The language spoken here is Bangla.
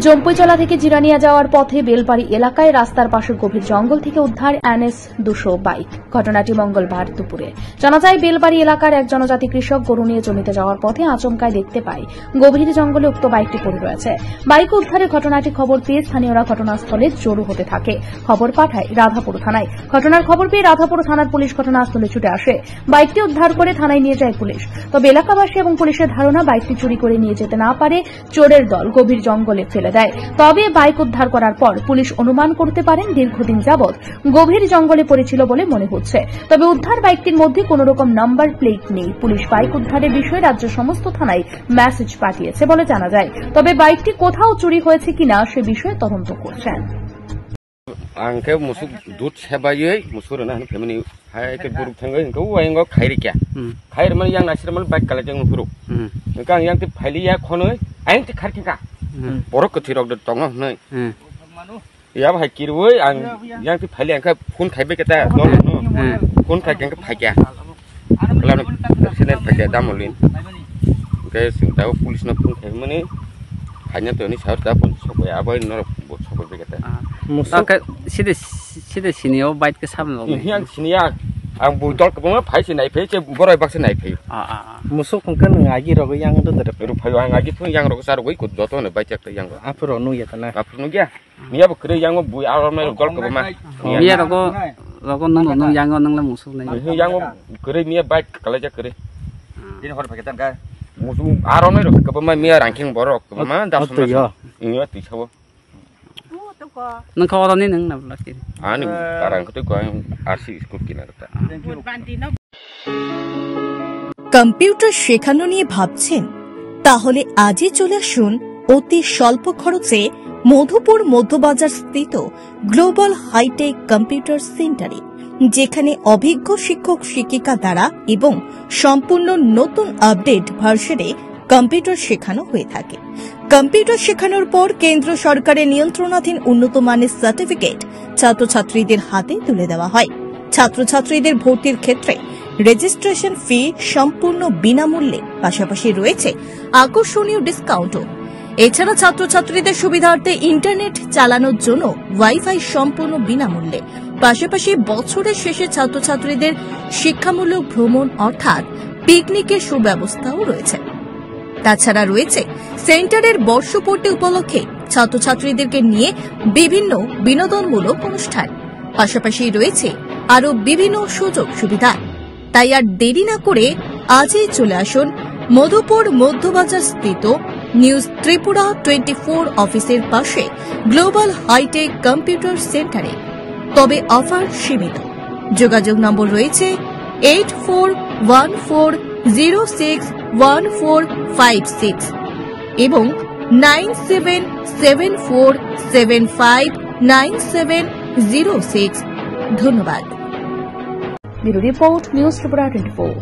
জম্পুইজলা থেকে জিরানিয়া যাওয়ার পথে বেলবাড়ি এলাকায় রাস্তার পাশে গভীর জঙ্গল থেকে উদ্ধার NS-200 বাইক। ঘটনাটি মঙ্গলবার দুপুরে। জানা যায়, বেলবাড়ি এলাকার এক জনজাতি কৃষক গরু নিয়ে জমিতে যাওয়ার পথে আচমকায় দেখতে পায় গভীর জঙ্গলে উক্ত বাইকটি পড়ে রয়েছে। বাইক উদ্ধারের ঘটনাটি খবর পেয়ে স্থানীয়রা ঘটনাস্থলে জড়ো হতে থাকে। খবর পাঠায় রাধাপুর থানায়। ঘটনার খবর পেয়ে রাধাপুর থানার পুলিশ ঘটনাস্থলে ছুটে আসে। বাইকটি উদ্ধার করে থানায় নিয়ে যায় পুলিশ। তবে এলাকাবাসী এবং পুলিশের ধারণা বাইকটি চুরি করে নিয়ে যেতে না পারে চোরের দল গভীর জঙ্গলে ফেলে দেয়। তবে বাইক উদ্ধার করার পর পুলিশ অনুমান করতে পারেন দীর্ঘদিন যাবৎ গভীর জঙ্গলে পড়েছিল বলে মনে হচ্ছে। তবে উদ্ধার বাইকটির মধ্যে কোন রকম নাম্বার প্লেট নেই। পুলিশ বাইক উদ্ধারের বিষয়ে রাজ্যের সমস্ত থানায় মেসেজ পাঠিয়েছে বলে জানা যায়। তবে বাইকটি কোথাও চুরি হয়েছে কিনা সে বিষয়ে তদন্ত করছেন। आंखे मुसुक दूध सेबायै मुसुर ना फेमिनि हाय के गुरु थांगै इनखौ वायंगो खाइरि क्या खाइर मन yang nasir mal baik kala jeng guru kang yang ti phaili ya khonoi aing ti khar ka borok ke thirok de tong nei ya bhai kirwoi ang yang ti phaili angka phun khaibe keta dol no phun khai keng phai kya lam sinen phai kya damolin ke sintau pulis na phun khai mani hanya to ni sar ta pun sobai abai no sobai be keta Musaka sida sinio bait ke samlo yang sinia ang budol ke bama phai sinai phai che borai bak sinai phai musuk kan ngagi ro yang do der ru phai ang ngagi thung yang ro sar goi kut do to ne bai chak yang apro nu ya tana apro ya mia bukre yang bui ar me gol ke bama mia ro ko nang yang nang la musuk nei yang kure mia bai kala ja kure din hor phai tan ka musuk ar me ro ke bama mia ranking borok ke bama da sumna inyo ti chawo nang kawarani nang nablaki ani parang kete ko arsi school kinar ta computer শেখানো নিয়ে ভাবছেন? তাহলে আজই চলে আসুন অতি স্বল্প খরচে মধুপুর মধ্যবাজার স্থিত গ্লোবাল হাইটেক কম্পিউটার সেন্টারে, যেখানে অভিজ্ঞ শিক্ষক শিক্ষিকা দ্বারা এবং সম্পূর্ণ নতুন আপডেট ভার্সনে কম্পিউটার শেখানো হয়ে থাকে। কম্পিউটার শেখানোর পর কেন্দ্র সরকারের নিয়ন্ত্রণাধীন উন্নত মানের সার্টিফিকেট ছাত্রছাত্রীদের হাতে তুলে দেওয়া হয়। ছাত্রছাত্রীদের ভর্তির ক্ষেত্রে রেজিস্ট্রেশন ফি সম্পূর্ণ বিনামূল্যে, পাশাপাশি রয়েছে আকর্ষণীয় ডিসকাউন্টও। এছাড়া ছাত্রছাত্রীদের সুবিধার্থে ইন্টারনেট চালানোর জন্য ওয়াইফাই সম্পূর্ণ বিনামূল্যে, পাশাপাশি বছরের শেষে ছাত্রছাত্রীদের শিক্ষামূলক ভ্রমণ অর্থাৎ পিকনিকের সুব্যবস্থাও রয়েছে। তাছাড়া রয়েছে সেন্টারের বর্ষপূর্তি উপলক্ষে ছাত্রছাত্রীদেরকে নিয়ে বিভিন্ন বিনোদনমূলক অনুষ্ঠান, পাশাপাশি রয়েছে আরো বিভিন্ন সুযোগ সুবিধা। তাই আর দেরি না করে আজই চলে আসুন মধুপুর মধ্যবাজার স্থিত নিউজ ত্রিপুরা 24 অফিসের পাশে গ্লোবাল হাইটেক কম্পিউটার সেন্টারে। তবে অফার সীমিত। যোগাযোগ নম্বর রয়েছে 8414061456 এবং 9774759706। ধন্যবাদ। Bureau report, news Tripura 24।